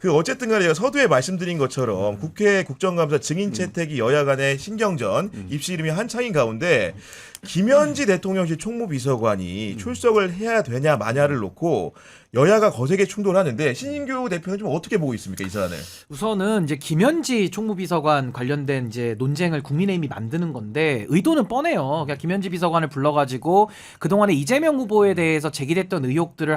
그 어쨌든 간에 서두에 말씀드린 것처럼 국회 국정감사 증인 채택이 여야 간의 신경전 입시 이름이 한창인 가운데 김현지 대통령실 총무비서관이 출석을 해야 되냐 마냐를 놓고 여야가 거세게 충돌하는데 신인규 대표는 좀 어떻게 보고 있습니까, 이 사안을? 우선은 이제 김현지 총무비서관 관련된 이제 논쟁을 국민의힘이 만드는 건데 의도는 뻔해요. 그냥 김현지 비서관을 불러가지고 그동안에 이재명 후보에 대해서 제기됐던 의혹들을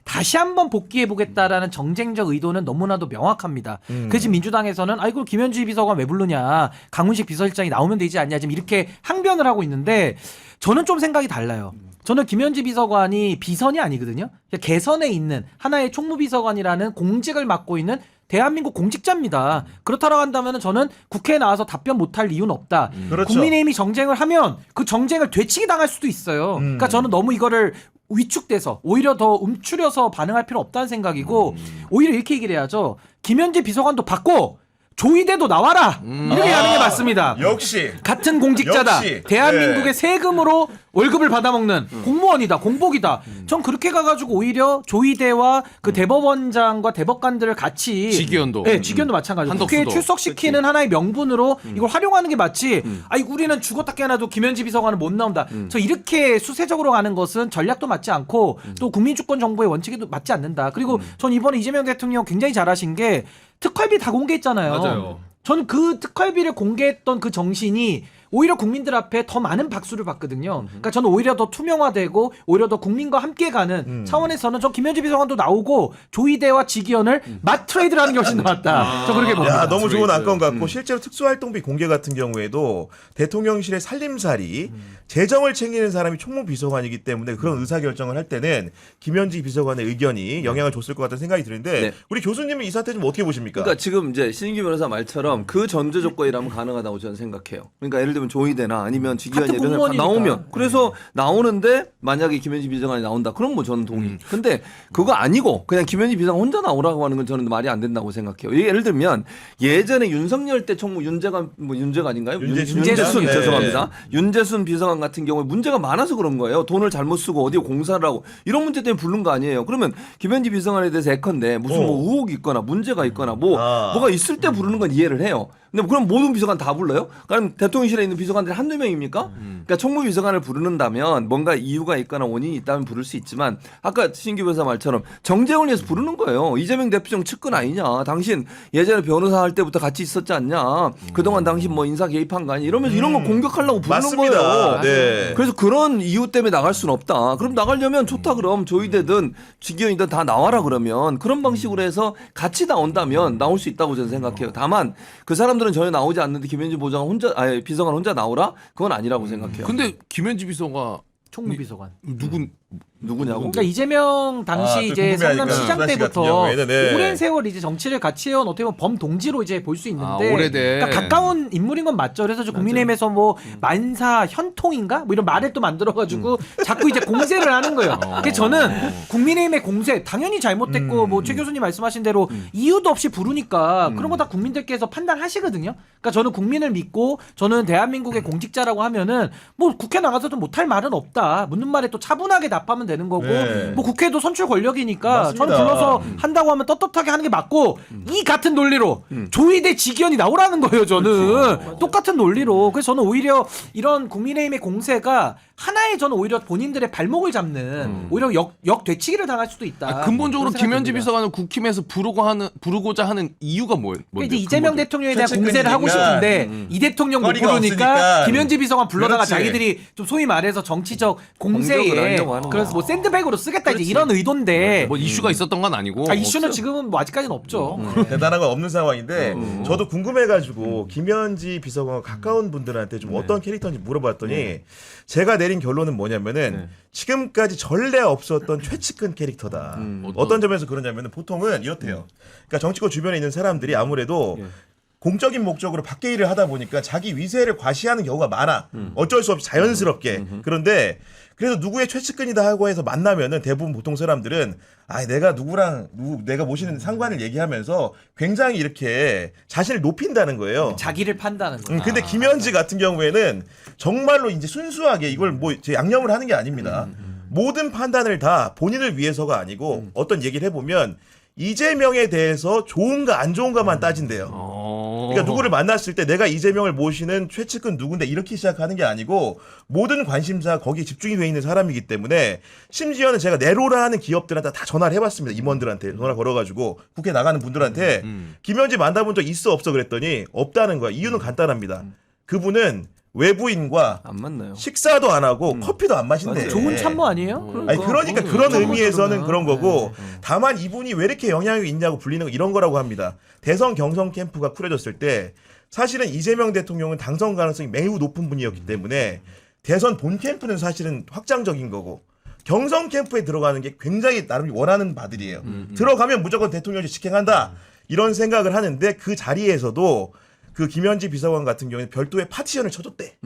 다시 한번 복귀해보겠다라는 정쟁적 의도는 너무나도 명확합니다. 그래서 민주당에서는 아이고 김현지 비서관 왜 부르냐, 강훈식 비서실장이 나오면 되지 않냐, 지금 이렇게 항변을 하고 있는데 저는 좀 생각이 달라요. 저는 김현지 비서관이 비선이 아니거든요. 개선에 있는 하나의 총무비서관이라는 공직을 맡고 있는 대한민국 공직자입니다. 그렇다고 한다면 저는 국회에 나와서 답변 못할 이유는 없다. 그렇죠. 국민의힘이 정쟁을 하면 그 정쟁을 되치기 당할 수도 있어요. 그러니까 저는 너무 이거를 위축돼서 오히려 더 움츠려서 반응할 필요 없다는 생각이고 오히려 이렇게 얘기를 해야죠. 김현지 비서관도 받고 조이대도 나와라. 이렇게 하는 게 맞습니다. 역시 같은 공직자다. 역시. 대한민국의 세금으로 월급을 받아먹는 공무원이다. 공복이다. 전 그렇게 가가지고 오히려 조이대와 그 대법원장과 대법관들을 같이 직위원도. 네, 직위원도 마찬가지고 한덕수도. 국회에 출석시키는 하나의 명분으로 이걸 활용하는 게 맞지. 아니 우리는 죽었다 깨어나도 김현지 비서관은 못 나온다. 저 이렇게 수세적으로 가는 것은 전략도 맞지 않고 또 국민주권 정부의 원칙에도 맞지 않는다. 그리고 전 이번에 이재명 대통령 굉장히 잘하신 게 특활비 다 공개했잖아요. 맞아요. 저는 그 특활비를 공개했던 그 정신이 오히려 국민들 앞에 더 많은 박수를 받거든요. 그러니까 저는 오히려 더 투명화되고 오히려 더 국민과 함께 가는 차원에서는 저 김현지 비서관도 나오고 조이대와 직위원을 맞트레이드를 하는 게 훨씬 더 낫다. 저 그렇게 봅니다. 야, 너무 좋은 안건 같고 실제로 특수활동비 공개 같은 경우에도 대통령실의 살림살이 재정을 챙기는 사람이 총무비서관이기 때문에 그런 의사결정을 할 때는 김현지 비서관의 의견이 영향을 줬을 것 같다는 생각이 드는데 네. 우리 교수님은 이 사태 좀 어떻게 보십니까? 그러니까 지금 이제 신인규 변호사 말처럼 그 전제 조건이라면 가능하다고 저는 생각해요. 그러니까 예를 들면 조이대나 아니면 직위원이 같은 이런 사람 다 공무원이니까. 나오면 그래서 나오는데 만약에 김현지 비서관이 나온다. 그럼 뭐 저는 동의. 근데 그거 아니고 그냥 김현지 비서관 혼자 나오라고 하는 건 저는 말이 안 된다고 생각해요. 예를 들면 예전에 윤석열 때 총무 윤재관인가요? 윤재순. 윤재순 네. 죄송합니다. 윤재순 비서관 같은 경우에 문제가 많아서 그런 거예요. 돈을 잘못 쓰고 어디에 공사를 하고 이런 문제 때문에 부른 거 아니에요. 그러면 김현지 비서관에 대해서 예컨대 무슨 뭐 의혹이 있거나 문제가 있거나 뭐가 있을 때 부르는 건 이해를 해요. 근데 그럼 모든 비서관 다 불러요? 그럼 대통령실에 있는 비서관들이 한두 명입니까? 그러니까 총무비서관을 부르는다면 뭔가 이유가 있거나 원인이 있다면 부를 수 있지만 아까 신규 변호사 말처럼 정쟁을 위해서 부르는 거예요. 이재명 대표정 측근 아니냐. 당신 예전에 변호사 할 때부터 같이 있었지 않냐. 그동안 당신 뭐 인사 개입한 거 아니냐. 이러면서 이런 거 공격하려고 부르는 맞습니다. 거예요. 네. 그래서 그런 이유 때문에 나갈 수는 없다. 그럼 나가려면 좋다 그럼 조이대든 직위원이든 다 나와라 그러면 그런 방식으로 해서 같이 나온다면 나올 수 있다고 저는 생각해요. 다만 그 사람들은 전혀 나오지 않는데 김현지 비서관 혼자 나오라? 그건 아니라고 생각해요. 근데 김현지 비서가 총무비서관. 누구냐고? 그러니까 이재명 당시 또 이제 궁금해하니까. 성남시장 같은 때부터 경우에는, 네. 오랜 세월 이제 정치를 같이 해온 어떻게 보면 범동지로 이제 볼 수 있는데 오래된. 그러니까 가까운 인물인 건 맞죠. 그래서 저 국민의힘에서 뭐 만사 현통인가 뭐 이런 말을 또 만들어가지고 자꾸 이제 공세를 하는 거예요. 그래서 저는 국민의힘의 공세 당연히 잘못됐고 뭐 최 교수님 말씀하신 대로 이유도 없이 부르니까 그런 거 다 국민들께서 판단하시거든요. 그러니까 저는 국민을 믿고 저는 대한민국의 공직자라고 하면은 뭐 국회 나가서도 못할 말은 없다. 묻는 말에 또 차분하게 답하면 되는 거고 네. 뭐 국회도 선출 권력이니까 맞습니다. 저는 불러서 한다고 하면 떳떳하게 하는 게 맞고 이 같은 논리로 조이대 직위원이 나오라는 거예요. 저는 똑같은 논리로. 그래서 저는 오히려 이런 국민의힘의 공세가 하나의 저는 오히려 본인들의 발목을 잡는 오히려 역되치기를 당할 수도 있다. 근본적으로 그런 생각이 김현지 듭니다. 비서관을 국힘에서 부르고자 하는 이유가 뭐예요? 그러니까 이제 이재명 대통령에 대한 최측근이니까. 공세를 하고 싶은데 이 대통령 못 거리가 부르니까 없으니까. 김현지 비서관 불러다가 그렇지. 자기들이 좀 소위 말해서 정치적 공격을 공세에 하려고 하는 그래서 뭐 거야. 샌드백으로 쓰겠다 이제 이런 의도인데 뭐 이슈가 있었던 건 아니고. 이슈는 지금은 뭐 아직까지는 없죠. 대단한 건 없는 상황인데 저도 궁금해가지고 김현지 비서관과 가까운 분들한테 좀 어떤 캐릭터인지 물어봤더니 제가 내린 결론은 뭐냐면은 지금까지 전례 없었던 최측근 캐릭터다. 어떤 점에서 그러냐면은 보통은 이렇대요. 그러니까 정치권 주변에 있는 사람들이 아무래도 공적인 목적으로 밖에 일을 하다 보니까 자기 위세를 과시하는 경우가 많아. 어쩔 수 없이 자연스럽게. 그런데 그래서 누구의 최측근이다 하고 해서 만나면은 대부분 보통 사람들은 내가 내가 모시는 상관을 얘기하면서 굉장히 이렇게 자신을 높인다는 거예요. 자기를 판다는 거야. 근데 김현지 같은 경우에는 정말로 이제 순수하게 이걸 뭐 이제 양념을 하는 게 아닙니다. 모든 판단을 다 본인을 위해서가 아니고 어떤 얘기를 해보면 이재명에 대해서 좋은가 안 좋은가만 따진대요. 그러니까 누구를 만났을 때 내가 이재명을 모시는 최측근 누군데 이렇게 시작하는 게 아니고 모든 관심사 거기에 집중이 돼 있는 사람이기 때문에 심지어는 제가 내로라 하는 기업들한테 다 전화를 해봤습니다. 임원들한테 전화 걸어가지고 국회 나가는 분들한테 김현지 만나본 적 있어 없어 그랬더니 없다는 거야. 이유는 간단합니다. 그분은 외부인과 안 만나요. 식사도 안 하고 커피도 안 마신대. 맞아요. 좋은 참모 아니에요? 아니 그러니까 그거는 그런 참모죠, 의미에서는 그러면. 그런 거고 다만 이분이 왜 이렇게 영향력이 있냐고 불리는 거 이런 거라고 합니다. 대선 경선 캠프가 꾸려졌을 때 사실은 이재명 대통령은 당선 가능성이 매우 높은 분이었기 때문에 대선 본 캠프는 사실은 확장적인 거고 경선 캠프에 들어가는 게 굉장히 나름 원하는 바들이에요. 들어가면 무조건 대통령이 직행한다 이런 생각을 하는데 그 자리에서도 그 김현지 비서관 같은 경우에는 별도의 파티션을 쳐줬대.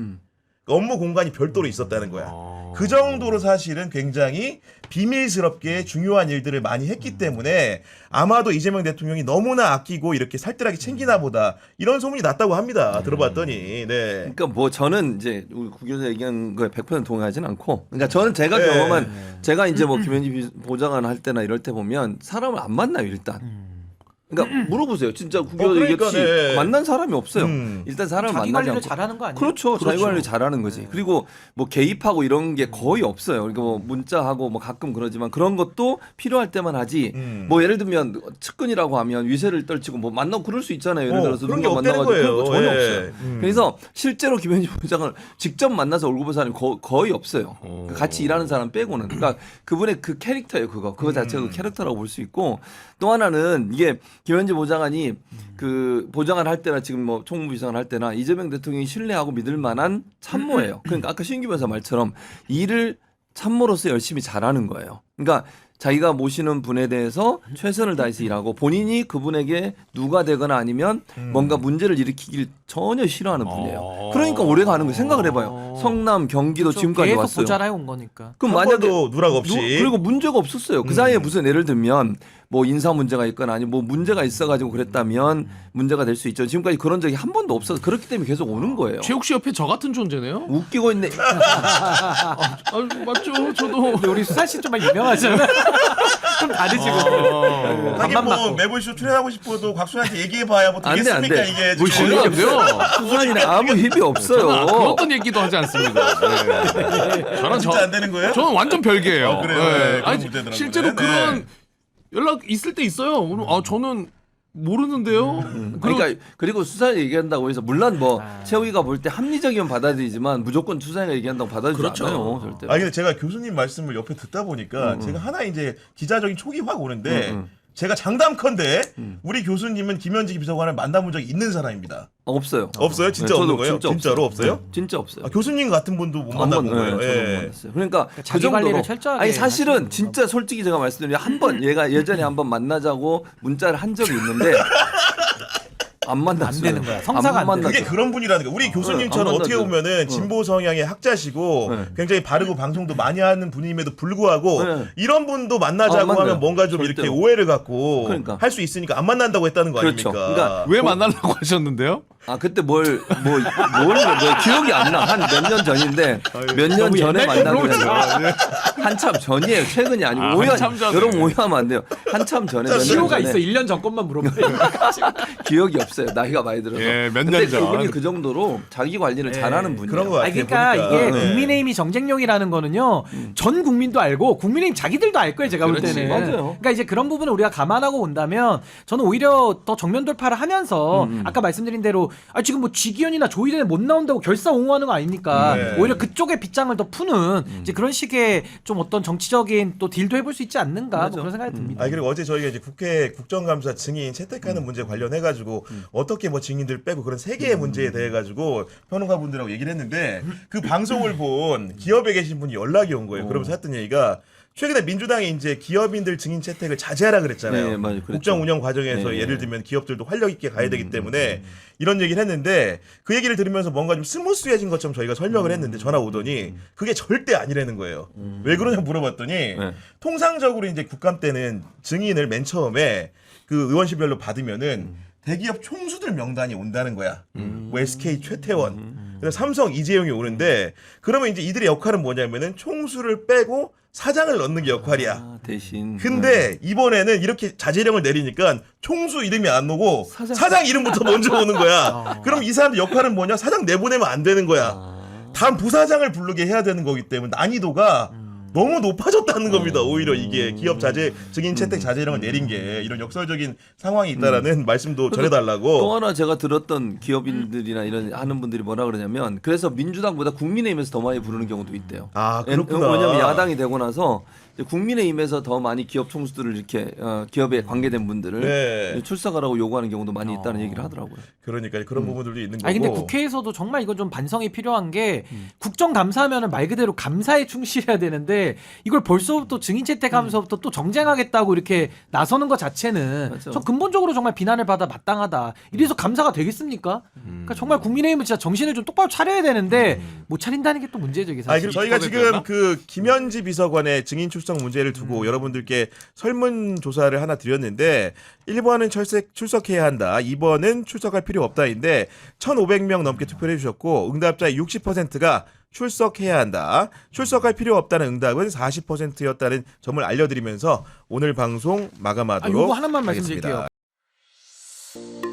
업무 공간이 별도로 있었다는 거야. 그 정도로 사실은 굉장히 비밀스럽게 중요한 일들을 많이 했기 때문에 아마도 이재명 대통령이 너무나 아끼고 이렇게 살뜰하게 챙기나 보다 이런 소문이 났다고 합니다. 들어봤더니. 네. 그러니까 뭐 저는 이제 우리 구 교수 얘기한 거에 100% 동의하진 않고, 그러니까 저는 제가 네. 경험한 제가 이제 뭐 김현지 보좌관 할 때나 이럴 때 보면 사람을 안 만나요 일단. 그러니까 물어보세요. 진짜 구 교수 그러니까, 얘기했지 네. 만난 사람이 없어요. 일단 사람을 자기 만나지 관리를 않고. 잘하는 거 아니에요? 그렇죠. 자기 관리 잘하는 거지. 그리고 뭐 개입하고 이런 게 거의 없어요. 그러니까 뭐 문자하고 뭐 가끔 그러지만 그런 것도 필요할 때만 하지. 뭐 예를 들면 측근이라고 하면 위세를 떨치고 뭐 만나고 그럴 수 있잖아요. 예를 들어서 그런 게 누군가 없다는 만나가지고 그런 거 거예요. 전혀 예. 없어요. 그래서 실제로 김현지 부장을 직접 만나서 얼굴 본 사람이 거의 없어요. 같이 일하는 사람 빼고는. 그러니까 그분의 그 캐릭터예요. 그거 자체가 그 캐릭터라고 볼 수 있고, 또 하나는 이게 김현지 보좌관이 그 보좌관 할 때나 지금 뭐 총무비서관 할 때나 이재명 대통령이 신뢰하고 믿을 만한 참모예요. 그러니까 아까 신규 변호사 말처럼 일을 참모로서 열심히 잘하는 거예요. 그러니까 자기가 모시는 분에 대해서 최선을 다해서 일하고 본인이 그분에게 누가 되거나 아니면 뭔가 문제를 일으키길 전혀 싫어하는 분이에요. 그러니까 오래 가는 거 생각을 해봐요. 성남, 경기도 지금까지 계속 왔어요. 보좌를 해온 거니까. 그럼 한 만약에 번도 누락 없이. 그리고 문제가 없었어요. 그 사이에 무슨 예를 들면 뭐 인사 문제가 있거나 아니면 뭐 문제가 있어가지고 그랬다면 문제가 될 수 있죠. 지금까지 그런 적이 한 번도 없어서 그렇기 때문에 계속 오는 거예요. 최욱 씨 옆에 저 같은 존재네요. 웃기고 있네. 맞죠. 저도 근데 우리 수산 씨 좀 많이 유명하잖아. 좀 다르시거든요. 하긴 반반 뭐 맞고. 매불쇼 출연하고 싶어도 곽수한테 얘기해봐야 뭐 안 돼, 안 되겠습니까 돼. 이게 뭐 지금. 전혀 안 돼요. 수산이랑 아무 힘이 없어요. 저는 그런 얘기도 하지 않습니다. 네. 저는 진짜 안 되는 거예요? 저는 완전 별개예요. 그래요? 네, 그런 아니, 문제더라고요. 실제로 네. 그런 연락 있을 때 있어요. 저는 모르는데요. 그리고 수사 얘기한다고 해서 물론 뭐 최욱이가 볼 때 합리적이면 받아들이지만 무조건 수사가 얘기한다고 받아들이지 않아요. 절대. 아 근데 제가 교수님 말씀을 옆에 듣다 보니까 제가 하나 이제 기자적인 촉이 확 오는데 제가 장담컨대 우리 교수님은 김현지 비서관을 만나본 적이 있는 사람입니다. 없어요. 없어요? 진짜 네, 없는 저도 거예요? 진짜 진짜로 없어요? 네, 진짜 없어요. 아, 교수님 같은 분도 못 만나본 거예요. 저도 예. 못 만났어요. 그러니까 자기 그 정도로 관리를 철저하게 아니 사실은 하시는 진짜 솔직히 제가 말씀드리면 한 번 얘가 예전에 한 번 만나자고 문자를 한 적이 있는데 안 만났어요. 안 되는 거야. 성사가 안 돼. 그게 그런 분이라는 거예요. 우리 교수님처럼 안 어떻게 만나죠. 보면은 진보 성향의 학자시고 네. 굉장히 바르고 방송도 많이 하는 분임에도 불구하고 네. 이런 분도 만나자고 만나요. 하면 뭔가 좀 이렇게 절대로. 오해를 갖고 그러니까. 할 수 있으니까 안 만난다고 했다는 거 그렇죠. 아닙니까? 그러니까 왜 만나려고 하셨는데요? 아 그때 뭘 기억이 안 나. 한 몇 년 전인데 몇 년 전에 만난 거예요. 한참 전이에요. 최근이 아니고 아, 오해. 한참 전에. 여러분 오해하면 안 돼요. 한참 전에. 몇년 시호가 전에. 있어. 1년 전 것만 물어보네. 기억이 없어요. 나이가 많이 들어서. 예, 몇 근데 년 전. 그분이 그 정도로 자기 관리를 잘하는 분이에요. 그런 거 같아요. 아니 그러니까 보니까. 이게 네. 국민의힘이 정쟁용이라는 거는요. 전 국민도 알고 국민의힘 자기들도 알 거예요. 제가 볼 그렇지, 때는. 맞아요. 그러니까 이제 그런 부분을 우리가 감안하고 본다면 저는 오히려 더 정면 돌파를 하면서 아까 말씀드린 대로 지금 뭐 지기현이나 조희대는 못 나온다고 결사 옹호하는 거 아닙니까? 네. 오히려 그쪽의 빗장을 더 푸는 이제 그런 식의 좀 어떤 정치적인 또 딜도 해볼 수 있지 않는가 뭐 그런 생각이 듭니다. 아 그리고 어제 저희가 이제 국회 국정감사 증인 채택하는 문제 관련해 가지고 어떻게 뭐 증인들 빼고 그런 세 개의 문제에 대해 가지고 평론가분들하고 얘기를 했는데 그 방송을 본 기업에 계신 분이 연락이 온 거예요. 그러면서 했던 얘기가 최근에 민주당이 이제 기업인들 증인 채택을 자제하라 그랬잖아요. 네, 맞아요. 그랬죠. 국정 운영 과정에서 네. 예를 들면 기업들도 활력 있게 가야 되기 때문에 이런 얘기를 했는데 그 얘기를 들으면서 뭔가 좀 스무스해진 것처럼 저희가 설명을 했는데 전화 오더니 그게 절대 아니라는 거예요. 왜 그러냐 물어봤더니 통상적으로 이제 국감 때는 증인을 맨 처음에 그 의원실별로 받으면은 대기업 총수들 명단이 온다는 거야. 뭐 SK 최태원, 그래서 삼성 이재용이 오는데 그러면 이제 이들의 역할은 뭐냐면은 총수를 빼고 사장을 넣는 게 역할이야. 아, 대신. 근데 이번에는 이렇게 자제령을 내리니까 총수 이름이 안 오고 사장. 사장 이름부터 먼저 오는 거야. 그럼 이 사람 역할은 뭐냐? 사장 내보내면 안 되는 거야. 다음 부사장을 부르게 해야 되는 거기 때문에 난이도가 너무 높아졌다는 겁니다. 오히려 이게 기업 자제 증인 채택 자제령을 내린 게 이런 역설적인 상황이 있다라는 말씀도 전해달라고. 또 하나 제가 들었던 기업인들이나 이런 하는 분들이 뭐라 그러냐면 그래서 민주당보다 국민의힘에서 더 많이 부르는 경우도 있대요. 아 그렇구나. 왜냐하면 야당이 되고 나서 이제 국민의힘에서 더 많이 기업 총수들을 이렇게 기업에 관계된 분들을 네. 출석하라고 요구하는 경우도 많이 있다는 얘기를 하더라고요. 그러니까 그런 부분들도 있는 거고. 아니 근데 국회에서도 정말 이건 좀 반성이 필요한 게 국정감사하면은 말 그대로 감사에 충실해야 되는데 이걸 벌써부터 증인 채택하면서부터 또 정쟁하겠다고 이렇게 나서는 것 자체는 맞아. 저 근본적으로 정말 비난을 받아 마땅하다. 이래서 감사가 되겠습니까? 그러니까 정말 국민의힘은 진짜 정신을 좀 똑바로 차려야 되는데 못 차린다는 게 또 문제죠 이게 아니 사실. 그리고 저희가 입법에 지금 들었나? 그 김현지 비서관의 증인 출석 문제를 두고 여러분들께 설문 조사를 하나 드렸는데 1번은 출석해야 한다. 2번은 출석할 필요 없다인데 1,500명 넘게 투표를 해주셨고 응답자의 60%가 출석해야 한다. 출석할 필요 없다는 응답은 40%였다는 점을 알려드리면서 오늘 방송 마감하도록 요거 하나만 하겠습니다. 말씀드릴게요.